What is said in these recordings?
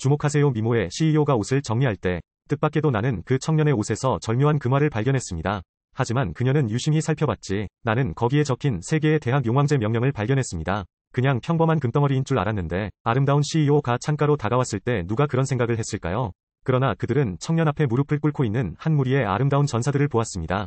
주목하세요. 미모의 CEO가 옷을 정리할 때 뜻밖에도 나는 그 청년의 옷에서 절묘한 금화를 발견했습니다. 하지만 그녀는 유심히 살펴봤지. 나는 거기에 적힌 3개의 대학 용왕제 명령을 발견했습니다. 그냥 평범한 금덩어리인 줄 알았는데 아름다운 CEO가 창가로 다가왔을 때 누가 그런 생각을 했을까요? 그러나 그들은 청년 앞에 무릎을 꿇고 있는 한 무리의 아름다운 전사들을 보았습니다.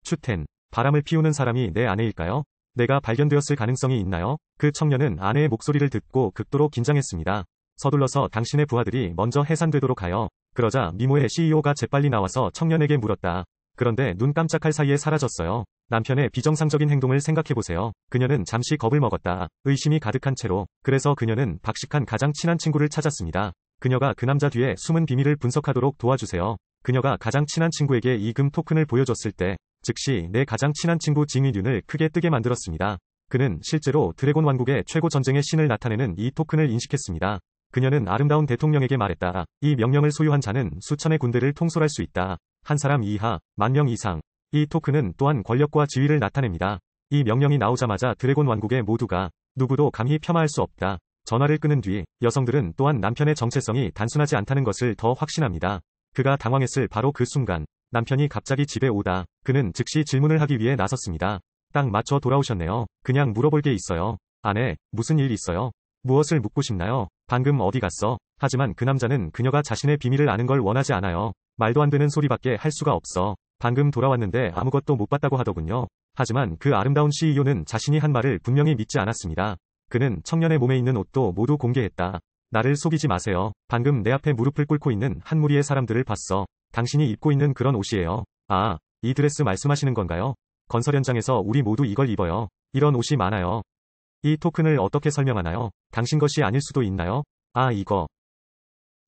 추텐, 바람을 피우는 사람이 내 아내일까요? 내가 발견되었을 가능성이 있나요? 그 청년은 아내의 목소리를 듣고 극도로 긴장했습니다. 서둘러서 당신의 부하들이 먼저 해산되도록 하여. 그러자 미모의 CEO가 재빨리 나와서 청년에게 물었다. 그런데 눈 깜짝할 사이에 사라졌어요. 남편의 비정상적인 행동을 생각해보세요. 그녀는 잠시 겁을 먹었다. 의심이 가득한 채로. 그래서 그녀는 박식한 가장 친한 친구를 찾았습니다. 그녀가 그 남자 뒤에 숨은 비밀을 분석하도록 도와주세요. 그녀가 가장 친한 친구에게 이 금 토큰을 보여줬을 때 즉시 내 가장 친한 친구 징의 눈을 크게 뜨게 만들었습니다. 그는 실제로 드래곤 왕국의 최고 전쟁의 신을 나타내는 이 토큰을 인식했습니다. 그녀는 아름다운 대통령에게 말했다. 이 명령을 소유한 자는 수천의 군대를 통솔할 수 있다. 한 사람 이하, 10,000명 이상. 이 토큰은 또한 권력과 지위를 나타냅니다. 이 명령이 나오자마자 드래곤 왕국의 모두가 누구도 감히 폄하할 수 없다. 전화를 끊은 뒤 여성들은 또한 남편의 정체성이 단순하지 않다는 것을 더 확신합니다. 그가 당황했을 바로 그 순간 남편이 갑자기 집에 오다 그는 즉시 질문을 하기 위해 나섰습니다. 딱 맞춰 돌아오셨네요. 그냥 물어볼 게 있어요. 아내, 무슨 일 있어요? 무엇을 묻고 싶나요? 방금 어디 갔어? 하지만 그 남자는 그녀가 자신의 비밀을 아는 걸 원하지 않아요. 말도 안 되는 소리밖에 할 수가 없어. 방금 돌아왔는데 아무것도 못 봤다고 하더군요. 하지만 그 아름다운 CEO는 자신이 한 말을 분명히 믿지 않았습니다. 그는 청년의 몸에 있는 옷도 모두 공개했다. 나를 속이지 마세요. 방금 내 앞에 무릎을 꿇고 있는 한 무리의 사람들을 봤어. 당신이 입고 있는 그런 옷이에요. 아, 이 드레스 말씀하시는 건가요? 건설 현장에서 우리 모두 이걸 입어요. 이런 옷이 많아요. 이 토큰을 어떻게 설명하나요? 당신 것이 아닐 수도 있나요? 아, 이거.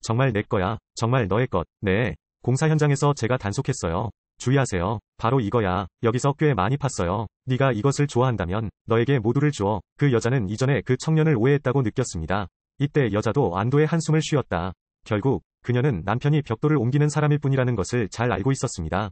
정말 내 거야. 정말 너의 것. 네. 공사 현장에서 제가 단속했어요. 주의하세요. 바로 이거야. 여기서 꽤 많이 팠어요. 네가 이것을 좋아한다면 너에게 모두를 주어. 그 여자는 이전에 그 청년을 오해했다고 느꼈습니다. 이때 여자도 안도의 한숨을 쉬었다. 결국 그녀는 남편이 벽돌을 옮기는 사람일 뿐이라는 것을 잘 알고 있었습니다.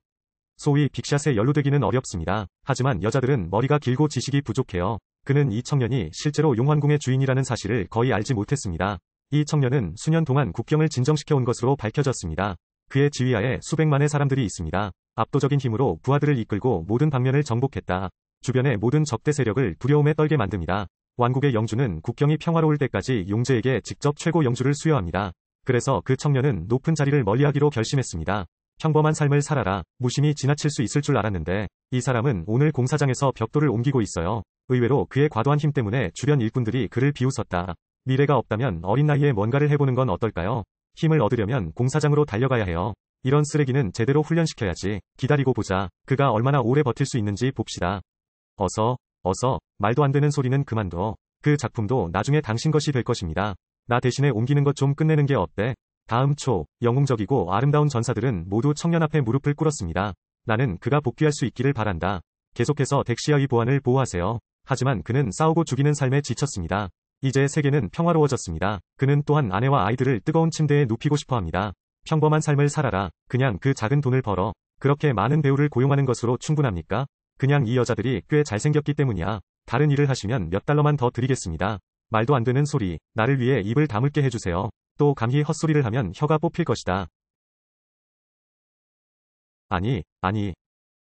소위 빅샷에 연루되기는 어렵습니다. 하지만 여자들은 머리가 길고 지식이 부족해요. 그는 이 청년이 실제로 용환궁의 주인이라는 사실을 거의 알지 못했습니다. 이 청년은 수년 동안 국경을 진정시켜온 것으로 밝혀졌습니다. 그의 지휘하에 수백만의 사람들이 있습니다. 압도적인 힘으로 부하들을 이끌고 모든 방면을 정복했다. 주변의 모든 적대 세력을 두려움에 떨게 만듭니다. 왕국의 영주는 국경이 평화로울 때까지 용제에게 직접 최고 영주를 수여합니다. 그래서 그 청년은 높은 자리를 멀리하기로 결심했습니다. 평범한 삶을 살아라. 무심히 지나칠 수 있을 줄 알았는데 이 사람은 오늘 공사장에서 벽돌을 옮기고 있어요. 의외로 그의 과도한 힘 때문에 주변 일꾼들이 그를 비웃었다. 미래가 없다면 어린 나이에 뭔가를 해보는 건 어떨까요? 힘을 얻으려면 공사장으로 달려가야 해요. 이런 쓰레기는 제대로 훈련시켜야지. 기다리고 보자. 그가 얼마나 오래 버틸 수 있는지 봅시다. 어서, 말도 안 되는 소리는 그만둬. 그 작품도 나중에 당신 것이 될 것입니다. 나 대신에 옮기는 것 좀 끝내는 게 어때? 다음 초, 영웅적이고 아름다운 전사들은 모두 청년 앞에 무릎을 꿇었습니다. 나는 그가 복귀할 수 있기를 바란다. 계속해서 덱시아의 보안을 보호하세요. 하지만 그는 싸우고 죽이는 삶에 지쳤습니다. 이제 세계는 평화로워졌습니다. 그는 또한 아내와 아이들을 뜨거운 침대에 눕히고 싶어 합니다. 평범한 삶을 살아라. 그냥 그 작은 돈을 벌어. 그렇게 많은 배우를 고용하는 것으로 충분합니까? 그냥 이 여자들이 꽤 잘생겼기 때문이야. 다른 일을 하시면 몇 달러만 더 드리겠습니다. 말도 안 되는 소리. 나를 위해 입을 다물게 해주세요. 또 감히 헛소리를 하면 혀가 뽑힐 것이다. 아니.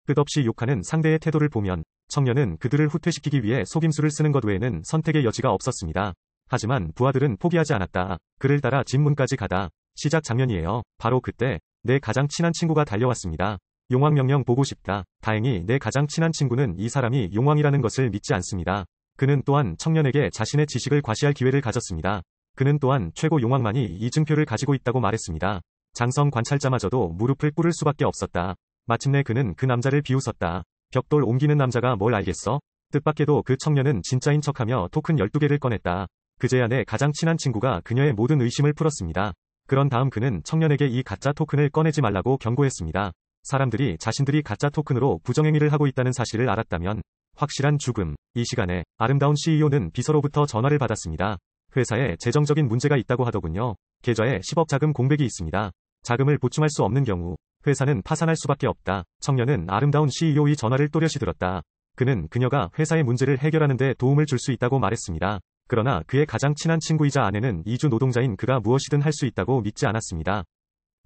끝없이 욕하는 상대의 태도를 보면 청년은 그들을 후퇴시키기 위해 속임수를 쓰는 것 외에는 선택의 여지가 없었습니다. 하지만 부하들은 포기하지 않았다. 그를 따라 집 문까지 가다. 시작 장면이에요. 바로 그때 내 가장 친한 친구가 달려왔습니다. 용왕 명령 보고 싶다. 다행히 내 가장 친한 친구는 이 사람이 용왕이라는 것을 믿지 않습니다. 그는 또한 청년에게 자신의 지식을 과시할 기회를 가졌습니다. 그는 또한 최고 용왕만이 이 증표를 가지고 있다고 말했습니다. 장성 관찰자마저도 무릎을 꿇을 수밖에 없었다. 마침내 그는 그 남자를 비웃었다. 벽돌 옮기는 남자가 뭘 알겠어? 뜻밖에도 그 청년은 진짜인 척하며 토큰 12개를 꺼냈다. 그제야 내 가장 친한 친구가 그녀의 모든 의심을 풀었습니다. 그런 다음 그는 청년에게 이 가짜 토큰을 꺼내지 말라고 경고했습니다. 사람들이 자신들이 가짜 토큰으로 부정행위를 하고 있다는 사실을 알았다면 확실한 죽음. 이 시간에 아름다운 CEO는 비서로부터 전화를 받았습니다. 회사에 재정적인 문제가 있다고 하더군요. 계좌에 10억 자금 공백이 있습니다. 자금을 보충할 수 없는 경우 회사는 파산할 수밖에 없다. 청년은 아름다운 CEO의 전화를 또렷이 들었다. 그는 그녀가 회사의 문제를 해결하는 데 도움을 줄 수 있다고 말했습니다. 그러나 그의 가장 친한 친구이자 아내는 이주 노동자인 그가 무엇이든 할 수 있다고 믿지 않았습니다.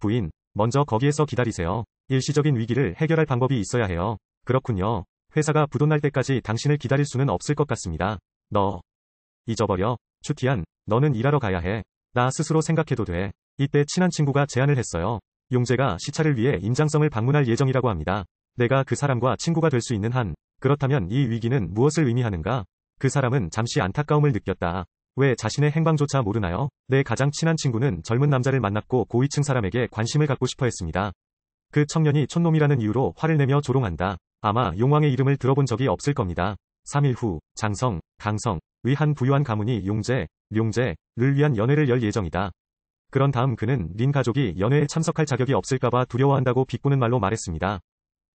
부인, 먼저 거기에서 기다리세요. 일시적인 위기를 해결할 방법이 있어야 해요. 그렇군요. 회사가 부도날 때까지 당신을 기다릴 수는 없을 것 같습니다. 너 잊어버려. 추티안, 너는 일하러 가야 해. 나 스스로 생각해도 돼. 이때 친한 친구가 제안을 했어요. 용재가 시차를 위해 임장성을 방문할 예정이라고 합니다. 내가 그 사람과 친구가 될 수 있는 한, 그렇다면 이 위기는 무엇을 의미하는가? 그 사람은 잠시 안타까움을 느꼈다. 왜 자신의 행방조차 모르나요? 내 가장 친한 친구는 젊은 남자를 만났고 고위층 사람에게 관심을 갖고 싶어 했습니다. 그 청년이 촌놈이라는 이유로 화를 내며 조롱한다. 아마 용왕의 이름을 들어본 적이 없을 겁니다. 3일 후, 장성, 강성의 한 부유한 가문이 용재, 룡재를 위한 연회를 열 예정이다. 그런 다음 그는 린 가족이 연회에 참석할 자격이 없을까봐 두려워한다고 비꼬는 말로 말했습니다.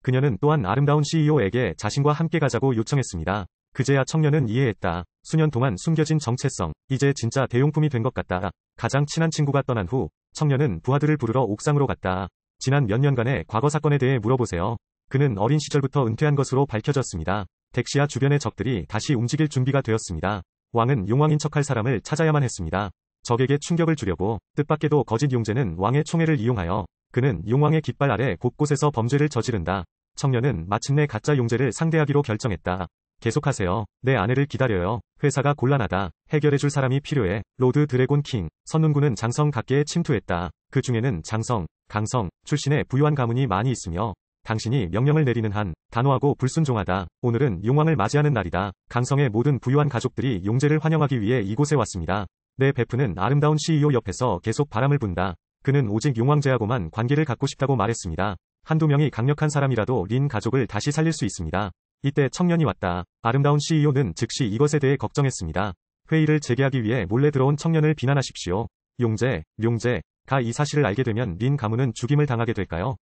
그녀는 또한 아름다운 CEO에게 자신과 함께 가자고 요청했습니다. 그제야 청년은 이해했다. 수년 동안 숨겨진 정체성, 이제 진짜 대용품이 된 것 같다. 가장 친한 친구가 떠난 후, 청년은 부하들을 부르러 옥상으로 갔다. 지난 몇 년간의 과거 사건에 대해 물어보세요. 그는 어린 시절부터 은퇴한 것으로 밝혀졌습니다. 덱시아 주변의 적들이 다시 움직일 준비가 되었습니다. 왕은 용왕인 척할 사람을 찾아야만 했습니다. 적에게 충격을 주려고, 뜻밖에도 거짓 용재는 왕의 총애를 이용하여, 그는 용왕의 깃발 아래 곳곳에서 범죄를 저지른다. 청년은 마침내 가짜 용재를 상대하기로 결정했다. 계속하세요. 내 아내를 기다려요. 회사가 곤란하다. 해결해줄 사람이 필요해. 로드 드래곤 킹, 선눈군은 장성 각계에 침투했다. 그 중에는 장성, 강성, 출신의 부유한 가문이 많이 있으며, 당신이 명령을 내리는 한, 단호하고 불순종하다. 오늘은 용왕을 맞이하는 날이다. 강성의 모든 부유한 가족들이 용재를 환영하기 위해 이곳에 왔습니다. 내 베프는 아름다운 CEO 옆에서 계속 바람을 분다. 그는 오직 용왕제하고만 관계를 갖고 싶다고 말했습니다. 한두 명이 강력한 사람이라도 린 가족을 다시 살릴 수 있습니다. 이때 청년이 왔다. 아름다운 CEO는 즉시 이것에 대해 걱정했습니다. 회의를 재개하기 위해 몰래 들어온 청년을 비난하십시오. 용재, 룡재가 이 사실을 알게 되면 린 가문은 죽임을 당하게 될까요?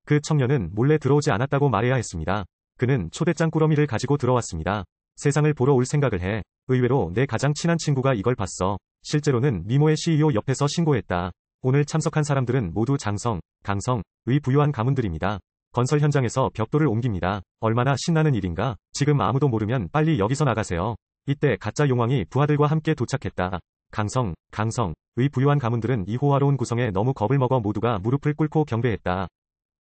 그 청년은 몰래 들어오지 않았다고 말해야 했습니다. 그는 초대장 꾸러미를 가지고 들어왔습니다. 세상을 보러 올 생각을 해. 의외로 내 가장 친한 친구가 이걸 봤어. 실제로는 미모의 CEO 옆에서 신고했다. 오늘 참석한 사람들은 모두 장성, 강성의 부유한 가문들입니다. 건설 현장에서 벽돌을 옮깁니다. 얼마나 신나는 일인가? 지금 아무도 모르면 빨리 여기서 나가세요. 이때 가짜 용왕이 부하들과 함께 도착했다. 강성의 부유한 가문들은 이 호화로운 구성에 너무 겁을 먹어 모두가 무릎을 꿇고 경배했다.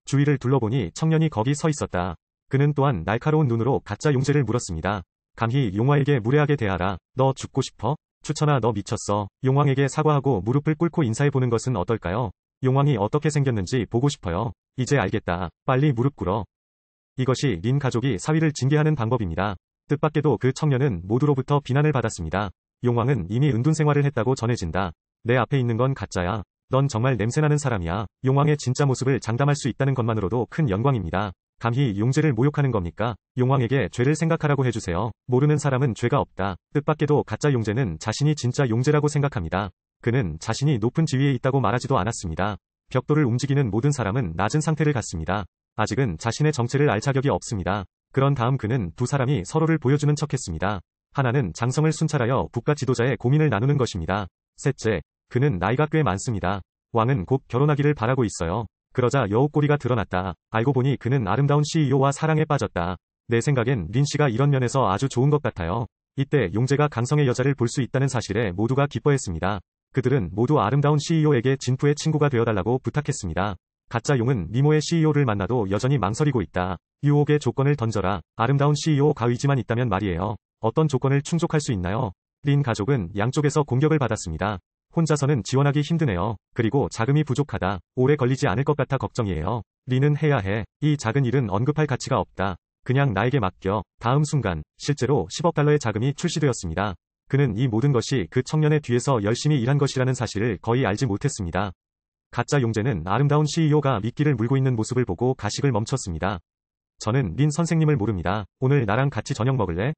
주위를 둘러보니 청년이 거기 서 있었다. 그는 또한 날카로운 눈으로 가짜 용재를 물었습니다. 감히 용화에게 무례하게 대하라. 너 죽고 싶어? 추천아, 너 미쳤어. 용왕에게 사과하고 무릎을 꿇고 인사해보는 것은 어떨까요? 용왕이 어떻게 생겼는지 보고 싶어요. 이제 알겠다. 빨리 무릎 꿇어. 이것이 린 가족이 사위를 징계하는 방법입니다. 뜻밖에도 그 청년은 모두로부터 비난을 받았습니다. 용왕은 이미 은둔 생활을 했다고 전해진다. 내 앞에 있는 건 가짜야. 넌 정말 냄새나는 사람이야. 용왕의 진짜 모습을 장담할 수 있다는 것만으로도 큰 영광입니다. 감히 용재를 모욕하는 겁니까? 용왕에게 죄를 생각하라고 해주세요. 모르는 사람은 죄가 없다. 뜻밖에도 가짜 용재는 자신이 진짜 용재라고 생각합니다. 그는 자신이 높은 지위에 있다고 말하지도 않았습니다. 벽돌을 움직이는 모든 사람은 낮은 상태를 갖습니다. 아직은 자신의 정체를 알 자격이 없습니다. 그런 다음 그는 두 사람이 서로를 보여주는 척했습니다. 하나는 장성을 순찰하여 국가 지도자의 고민을 나누는 것입니다. 셋째, 그는 나이가 꽤 많습니다. 왕은 곧 결혼하기를 바라고 있어요. 그러자 여우꼬리가 드러났다. 알고 보니 그는 아름다운 CEO와 사랑에 빠졌다. 내 생각엔 린 씨가 이런 면에서 아주 좋은 것 같아요. 이때 용재가 강성의 여자를 볼 수 있다는 사실에 모두가 기뻐했습니다. 그들은 모두 아름다운 CEO에게 진프의 친구가 되어달라고 부탁했습니다. 가짜 용은 미모의 CEO를 만나도 여전히 망설이고 있다. 유혹의 조건을 던져라. 아름다운 CEO 가위지만 있다면 말이에요. 어떤 조건을 충족할 수 있나요? 린 가족은 양쪽에서 공격을 받았습니다. 혼자서는 지원하기 힘드네요. 그리고 자금이 부족하다. 오래 걸리지 않을 것 같아 걱정이에요. 린은 해야 해. 이 작은 일은 언급할 가치가 없다. 그냥 나에게 맡겨. 다음 순간, 실제로 10억 달러의 자금이 출시되었습니다. 그는 이 모든 것이 그 청년의 뒤에서 열심히 일한 것이라는 사실을 거의 알지 못했습니다. 가짜 용재는 아름다운 CEO가 미끼를 물고 있는 모습을 보고 가식을 멈췄습니다. 저는 린 선생님을 모릅니다. 오늘 나랑 같이 저녁 먹을래?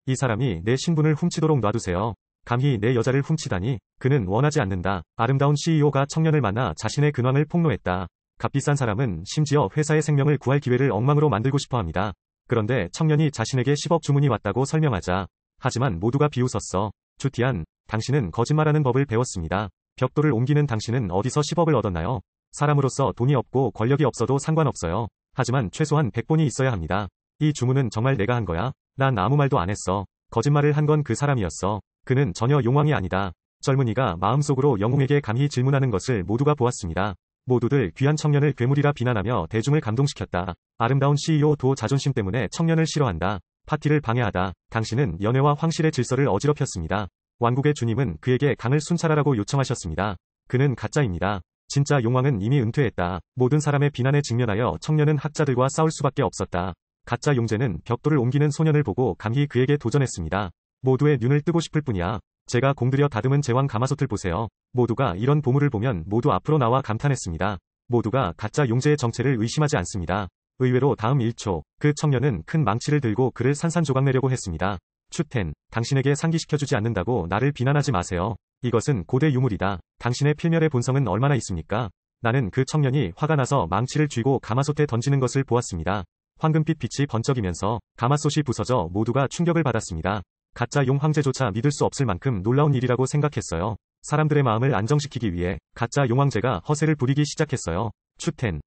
이 사람이 내 신분을 훔치도록 놔두세요. 감히 내 여자를 훔치다니. 그는 원하지 않는다. 아름다운 CEO가 청년을 만나 자신의 근황을 폭로했다. 값비싼 사람은 심지어 회사의 생명을 구할 기회를 엉망으로 만들고 싶어 합니다. 그런데 청년이 자신에게 10억 주문이 왔다고 설명하자. 하지만 모두가 비웃었어. 주티안, 당신은 거짓말하는 법을 배웠습니다. 벽돌을 옮기는 당신은 어디서 10억을 얻었나요? 사람으로서 돈이 없고 권력이 없어도 상관없어요. 하지만 최소한 100본이 있어야 합니다. 이 주문은 정말 내가 한 거야? 난 아무 말도 안 했어. 거짓말을 한 건 그 사람이었어. 그는 전혀 용왕이 아니다. 젊은이가 마음속으로 영웅에게 감히 질문하는 것을 모두가 보았습니다. 모두들 귀한 청년을 괴물이라 비난하며 대중을 감동시켰다. 아름다운 CEO 도 자존심 때문에 청년을 싫어한다. 파티를 방해하다. 당신은 연애와 황실의 질서를 어지럽혔습니다. 왕국의 주님은 그에게 강을 순찰하라고 요청하셨습니다. 그는 가짜입니다. 진짜 용왕은 이미 은퇴했다. 모든 사람의 비난에 직면하여 청년은 학자들과 싸울 수밖에 없었다. 가짜 용제는 벽돌을 옮기는 소년을 보고 감히 그에게 도전했습니다. 모두의 눈을 뜨고 싶을 뿐이야. 제가 공들여 다듬은 제왕 가마솥을 보세요. 모두가 이런 보물을 보면 모두 앞으로 나와 감탄했습니다. 모두가 가짜 용제의 정체를 의심하지 않습니다. 의외로 다음 1초, 그 청년은 큰 망치를 들고 그를 산산조각내려고 했습니다. 추텐, 당신에게 상기시켜주지 않는다고 나를 비난하지 마세요. 이것은 고대 유물이다. 당신의 필멸의 본성은 얼마나 있습니까? 나는 그 청년이 화가 나서 망치를 쥐고 가마솥에 던지는 것을 보았습니다. 황금빛 빛이 번쩍이면서 가마솥이 부서져 모두가 충격을 받았습니다. 가짜 용 황제조차 믿을 수 없을 만큼 놀라운 일이라고 생각했어요. 사람들의 마음을 안정시키기 위해 가짜 용 황제가 허세를 부리기 시작했어요. 추텐,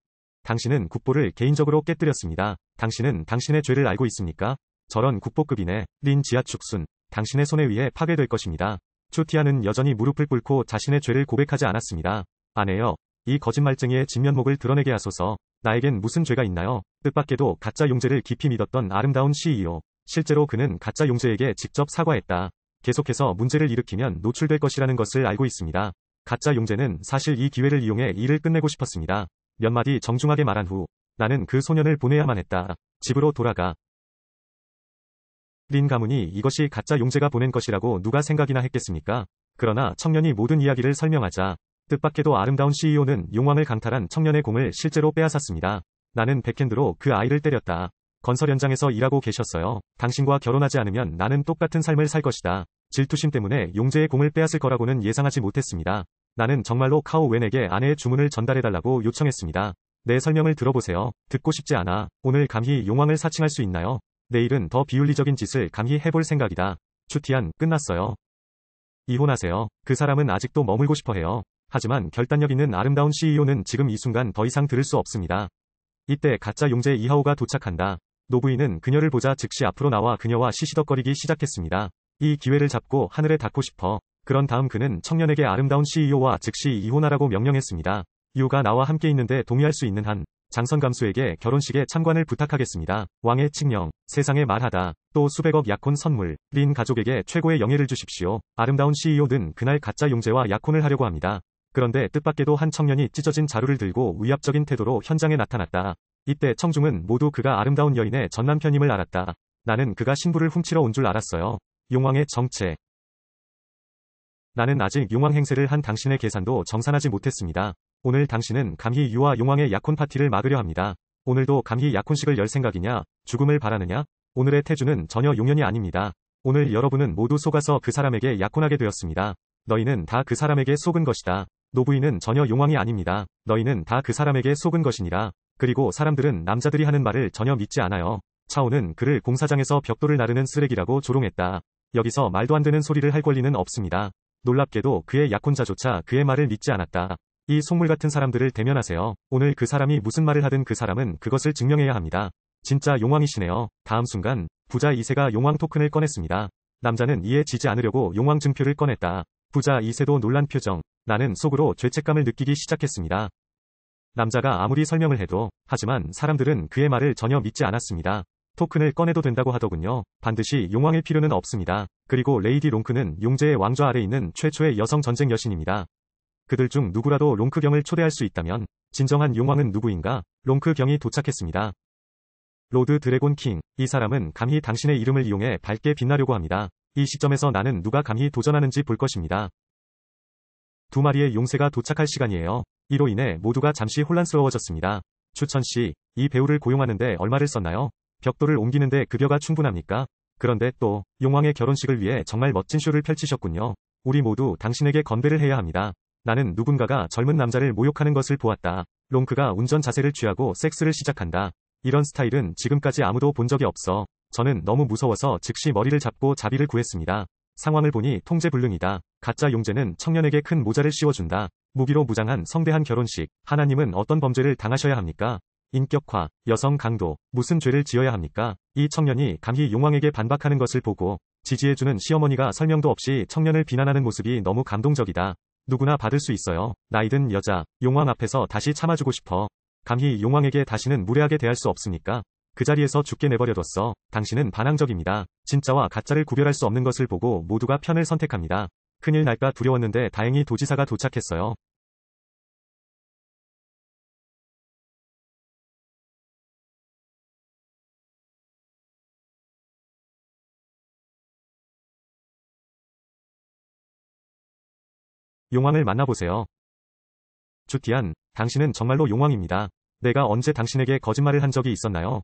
당신은 국보를 개인적으로 깨뜨렸습니다. 당신은 당신의 죄를 알고 있습니까? 저런 국보급이네. 린 지하축순, 당신의 손에 의해 파괴될 것입니다. 추티아는 여전히 무릎을 꿇고 자신의 죄를 고백하지 않았습니다. 아내여, 이 거짓말쟁이의 진면목을 드러내게 하소서. 나에겐 무슨 죄가 있나요? 뜻밖에도 가짜 용제를 깊이 믿었던 아름다운 CEO. 실제로 그는 가짜 용제에게 직접 사과했다. 계속해서 문제를 일으키면 노출될 것이라는 것을 알고 있습니다. 가짜 용제는 사실 이 기회를 이용해 일을 끝내고 싶었습니다. 몇 마디 정중하게 말한 후 나는 그 소년을 보내야만 했다. 집으로 돌아가. 린 가문이 이것이 가짜 용제가 보낸 것이라고 누가 생각이나 했겠습니까? 그러나 청년이 모든 이야기를 설명하자 뜻밖에도 아름다운 CEO는 용왕을 강탈한 청년의 공을 실제로 빼앗았습니다. 나는 백핸드로 그 아이를 때렸다. 건설 현장에서 일하고 계셨어요. 당신과 결혼하지 않으면 나는 똑같은 삶을 살 것이다. 질투심 때문에 용제의 공을 빼앗을 거라고는 예상하지 못했습니다. 나는 정말로 카오 웬에게 아내의 주문을 전달해달라고 요청했습니다. 내 설명을 들어보세요. 듣고 싶지 않아. 오늘 감히 용왕을 사칭할 수 있나요? 내일은 더 비윤리적인 짓을 감히 해볼 생각이다. 추티안, 끝났어요. 이혼하세요. 그 사람은 아직도 머물고 싶어해요. 하지만 결단력 있는 아름다운 CEO는 지금 이 순간 더 이상 들을 수 없습니다. 이때 가짜 용제 이하오가 도착한다. 노부인은 그녀를 보자 즉시 앞으로 나와 그녀와 시시덕거리기 시작했습니다. 이 기회를 잡고 하늘에 닿고 싶어. 그런 다음 그는 청년에게 아름다운 CEO와 즉시 이혼하라고 명령했습니다. 유가 나와 함께 있는데 동의할 수 있는 한 장선감수에게 결혼식에 참관을 부탁하겠습니다. 왕의 칙령, 세상에 말하다, 또 수백억 약혼 선물, 린 가족에게 최고의 영예를 주십시오. 아름다운 CEO는 그날 가짜 용제와 약혼을 하려고 합니다. 그런데 뜻밖에도 한 청년이 찢어진 자루를 들고 위압적인 태도로 현장에 나타났다. 이때 청중은 모두 그가 아름다운 여인의 전남편임을 알았다. 나는 그가 신부를 훔치러 온 줄 알았어요. 용왕의 정체. 나는 아직 용왕 행세를 한 당신의 계산도 정산하지 못했습니다. 오늘 당신은 감히 유와 용왕의 약혼 파티를 막으려 합니다. 오늘도 감히 약혼식을 열 생각이냐? 죽음을 바라느냐? 오늘의 태주는 전혀 용연이 아닙니다. 오늘 여러분은 모두 속아서 그 사람에게 약혼하게 되었습니다. 너희는 다 그 사람에게 속은 것이다. 노부인은 전혀 용왕이 아닙니다. 너희는 다 그 사람에게 속은 것이니라. 그리고 사람들은 남자들이 하는 말을 전혀 믿지 않아요. 차오는 그를 공사장에서 벽돌을 나르는 쓰레기라고 조롱했다. 여기서 말도 안 되는 소리를 할 권리는 없습니다. 놀랍게도 그의 약혼자조차 그의 말을 믿지 않았다. 이 속물 같은 사람들을 대면하세요. 오늘 그 사람이 무슨 말을 하든 그 사람은 그것을 증명해야 합니다. 진짜 용왕이시네요. 다음 순간 부자 2세가 용왕 토큰을 꺼냈습니다. 남자는 이에 지지 않으려고 용왕 증표를 꺼냈다. 부자 2세도 놀란 표정. 나는 속으로 죄책감을 느끼기 시작했습니다. 남자가 아무리 설명을 해도, 하지만 사람들은 그의 말을 전혀 믿지 않았습니다. 토큰을 꺼내도 된다고 하더군요. 반드시 용왕일 필요는 없습니다. 그리고 레이디 롱크는 용제의 왕좌 아래 있는 최초의 여성 전쟁 여신입니다. 그들 중 누구라도 롱크경을 초대할 수 있다면 진정한 용왕은 누구인가? 롱크경이 도착했습니다. 로드 드래곤 킹, 이 사람은 감히 당신의 이름을 이용해 밝게 빛나려고 합니다. 이 시점에서 나는 누가 감히 도전하는지 볼 것입니다. 두 마리의 용새가 도착할 시간이에요. 이로 인해 모두가 잠시 혼란스러워졌습니다. 추천씨, 이 배우를 고용하는데 얼마를 썼나요? 벽돌을 옮기는데 급여가 충분합니까? 그런데 또 용왕의 결혼식을 위해 정말 멋진 쇼를 펼치셨군요. 우리 모두 당신에게 건배를 해야 합니다. 나는 누군가가 젊은 남자를 모욕하는 것을 보았다. 롱크가 운전 자세를 취하고 섹스를 시작한다. 이런 스타일은 지금까지 아무도 본 적이 없어. 저는 너무 무서워서 즉시 머리를 잡고 자비를 구했습니다. 상황을 보니 통제불능이다. 가짜 용제는 청년에게 큰 모자를 씌워준다. 무기로 무장한 성대한 결혼식. 하나님은 어떤 범죄를 당하셔야 합니까? 인격화, 여성 강도, 무슨 죄를 지어야 합니까? 이 청년이 감히 용왕에게 반박하는 것을 보고 지지해주는 시어머니가 설명도 없이 청년을 비난하는 모습이 너무 감동적이다. 누구나 받을 수 있어요. 나이든 여자, 용왕 앞에서 다시 참아주고 싶어. 감히 용왕에게 다시는 무례하게 대할 수 없으니까. 그 자리에서 죽게 내버려뒀어. 당신은 반항적입니다. 진짜와 가짜를 구별할 수 없는 것을 보고 모두가 편을 선택합니다. 큰일 날까 두려웠는데 다행히 도지사가 도착했어요. 용왕을 만나보세요. 주티안, 당신은 정말로 용왕입니다. 내가 언제 당신에게 거짓말을 한 적이 있었나요?